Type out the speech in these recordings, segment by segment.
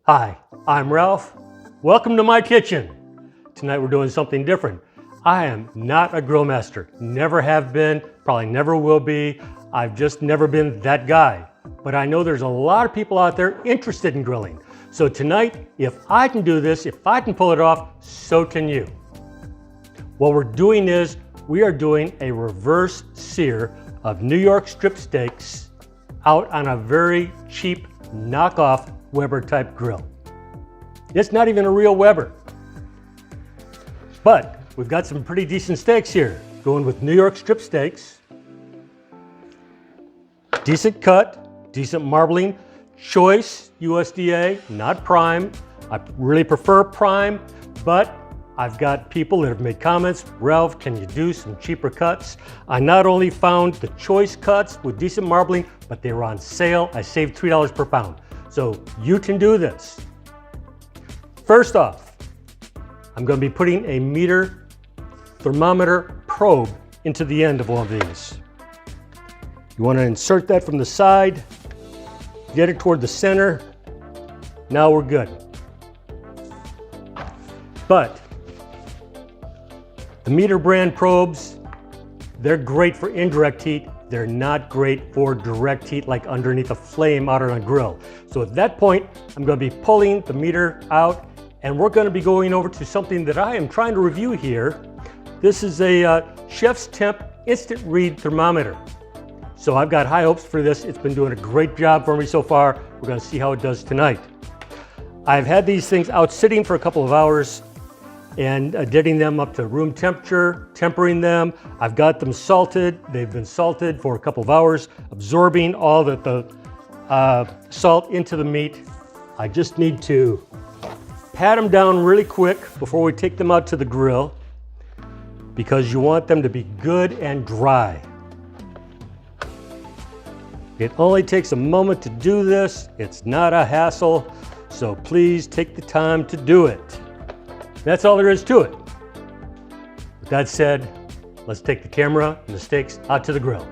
Hi, I'm Ralph. Welcome to my kitchen. Tonight we're doing something different. I am not a grill master. Never have been, probably never will be. I've just never been that guy. But I know there's a lot of people out there interested in grilling. So tonight, if I can do this, if I can pull it off, so can you. What we're doing is we are doing a reverse sear of New York strip steaks out on a very cheap knockoff Weber type grill. It's not even a real Weber. But we've got some pretty decent steaks here. Going with New York strip steaks. Decent cut, decent marbling. Choice USDA, not prime. I really prefer prime, but I've got people that have made comments, Ralph, can you do some cheaper cuts? I not only found the choice cuts with decent marbling, but they were on sale. I saved $3 per pound. So you can do this. First off, I'm going to be putting a meter thermometer probe into the end of one of these. You want to insert that from the side, get it toward the center. Now we're good. But the meter brand probes, they're great for indirect heat. They're not great for direct heat like underneath a flame out on a grill. So at that point, I'm going to be pulling the meter out and we're going to be going over to something that I am trying to review here. This is a Chef's Temp instant read thermometer. So I've got high hopes for this. It's been doing a great job for me so far. We're going to see how it does tonight. I've had these things out sitting for a couple of hours and getting them up to room temperature, tempering them. I've got them salted. They've been salted for a couple of hours, absorbing all the salt into the meat. I just need to pat them down really quick before we take them out to the grill because you want them to be good and dry. It only takes a moment to do this. It's not a hassle, so please take the time to do it. That's all there is to it. With that said, let's take the camera and the steaks out to the grill.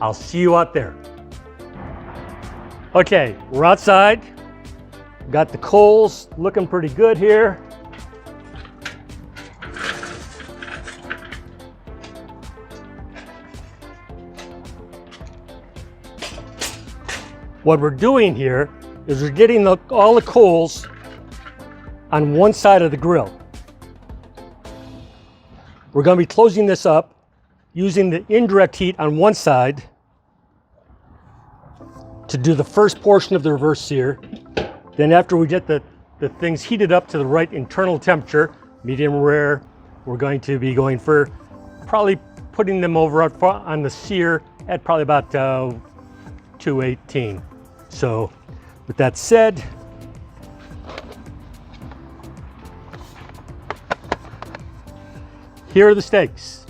I'll see you out there. Okay, we're outside. Got the coals looking pretty good here. What we're doing here is we're getting all the coals on one side of the grill. We're going to be closing this up using the indirect heat on one side to do the first portion of the reverse sear. Then after we get the things heated up to the right internal temperature, medium rare, we're going to be going for probably putting them over on the sear at probably about 218. So with that said, here are the steaks.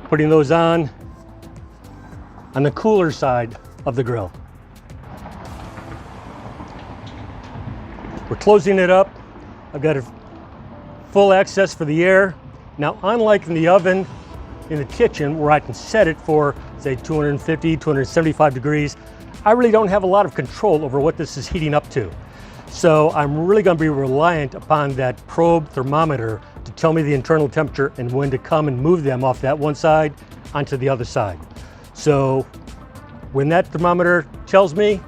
Putting those on the cooler side of the grill. We're closing it up. I've got a full access for the air. Now, unlike in the oven in the kitchen where I can set it for say 250, 275 degrees, I really don't have a lot of control over what this is heating up to. So I'm really going to be reliant upon that probe thermometer to tell me the internal temperature and when to come and move them off that one side onto the other side. So when that thermometer tells me,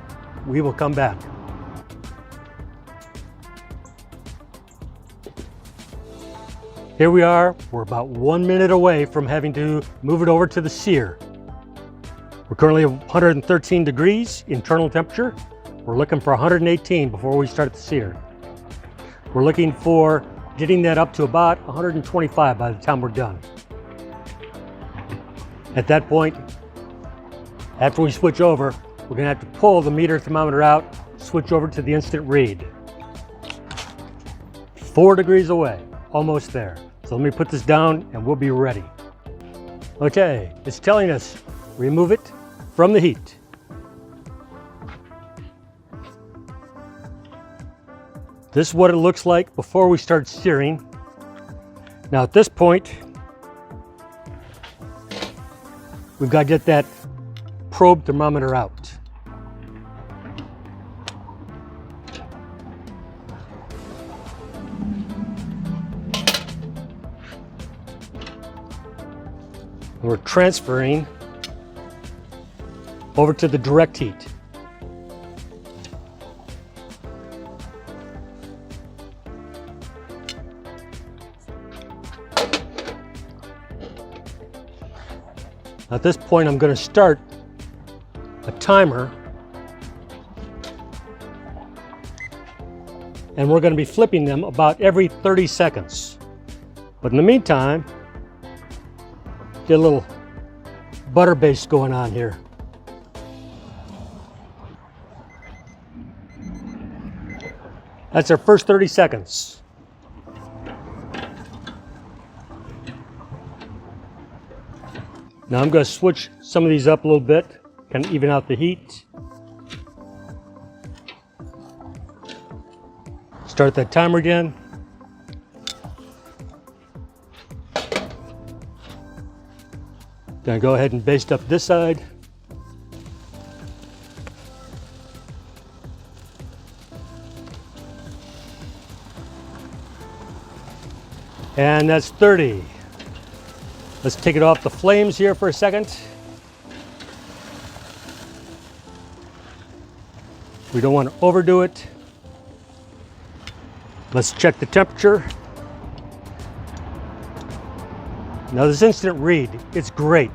we will come back. Here we are. We're about 1 minute away from having to move it over to the sear. We're currently at 113 degrees internal temperature. We're looking for 118 before we start the sear. We're looking for getting that up to about 125 by the time we're done. At that point, after we switch over, we're gonna have to pull the meter thermometer out, switch over to the instant read. 4 degrees away, almost there. So let me put this down and we'll be ready. Okay, it's telling us remove it from the heat. This is what it looks like before we start searing. Now at this point, we've got to get that probe thermometer out. We're transferring over to the direct heat. At this point, I'm going to start a timer, and we're going to be flipping them about every 30 seconds. But in the meantime, get a little butter base going on here. That's our first 30 seconds. Now I'm going to switch some of these up a little bit, kind of even out the heat. Start that timer again. Gonna go ahead and baste up this side. And that's 30. Let's take it off the flames here for a second. We don't want to overdo it. Let's check the temperature. Now this instant read, it's great,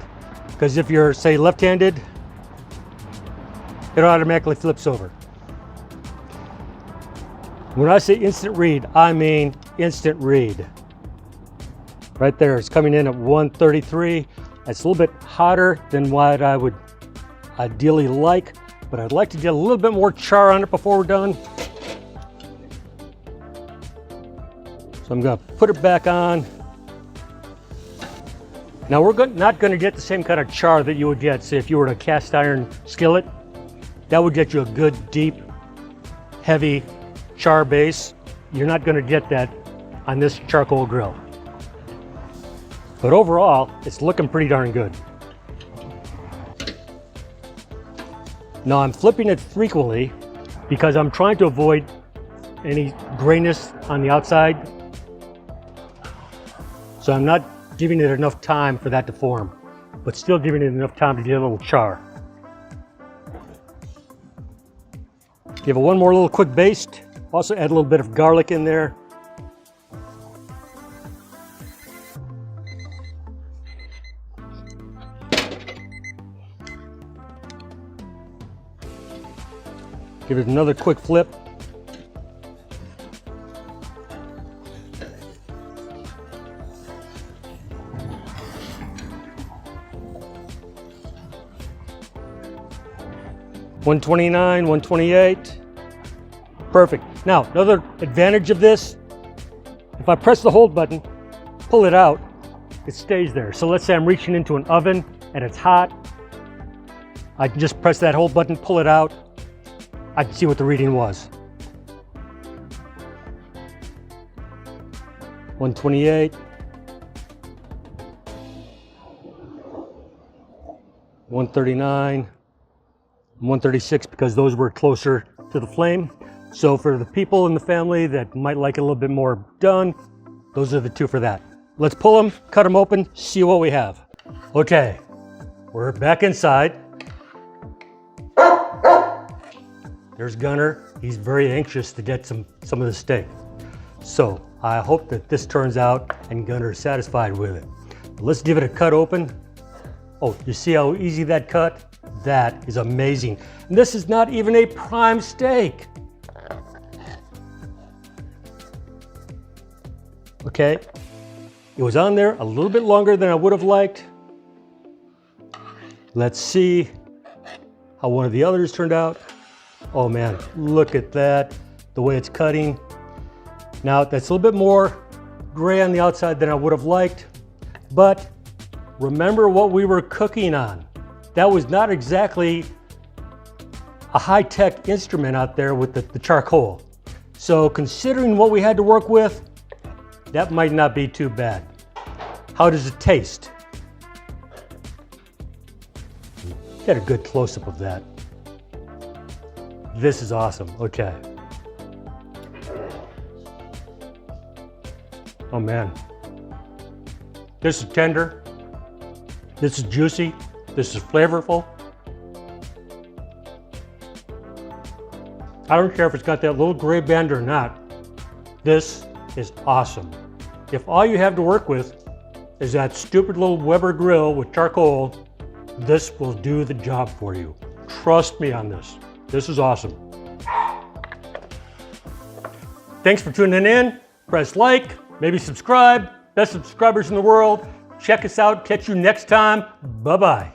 because if you're, say, left-handed, it automatically flips over. When I say instant read, I mean instant read. Right there, it's coming in at 133. It's a little bit hotter than what I would ideally like, but I'd like to get a little bit more char on it before we're done. So I'm gonna put it back on. Now we're not gonna get the same kind of char that you would get, say, if you were in a cast iron skillet. That would get you a good, deep, heavy char base. You're not gonna get that on this charcoal grill. But overall, it's looking pretty darn good. Now I'm flipping it frequently because I'm trying to avoid any grayness on the outside. So I'm not giving it enough time for that to form, but still giving it enough time to get a little char. Give it one more little quick baste. Also add a little bit of garlic in there. Give it another quick flip. $129, $128. Perfect. Now, another advantage of this, if I press the hold button, pull it out, it stays there. So let's say I'm reaching into an oven and it's hot. I can just press that hold button, pull it out. I can see what the reading was. 128. 139. 136, because those were closer to the flame. So for the people in the family that might like it a little bit more done, those are the two for that. Let's pull them, cut them open, see what we have. Okay, we're back inside. There's Gunner. He's very anxious to get some of the steak. So I hope that this turns out and Gunner is satisfied with it. Let's give it a cut open. Oh, you see how easy that cut? That is amazing. And this is not even a prime steak. Okay, it was on there a little bit longer than I would have liked. Let's see how one of the others turned out. Oh man, look at that, the way it's cutting. Now that's a little bit more gray on the outside than I would have liked, but remember what we were cooking on. That was not exactly a high-tech instrument out there with the charcoal. So considering what we had to work with, that might not be too bad. How does it taste? Get a good close-up of that. This is awesome. Okay. Oh man. This is tender. This is juicy. This is flavorful. I don't care if it's got that little gray band or not. This is awesome. If all you have to work with is that stupid little Weber grill with charcoal, this will do the job for you. Trust me on this. This is awesome. Thanks for tuning in. Press like, maybe subscribe. Best subscribers in the world. Check us out. Catch you next time. Bye-bye.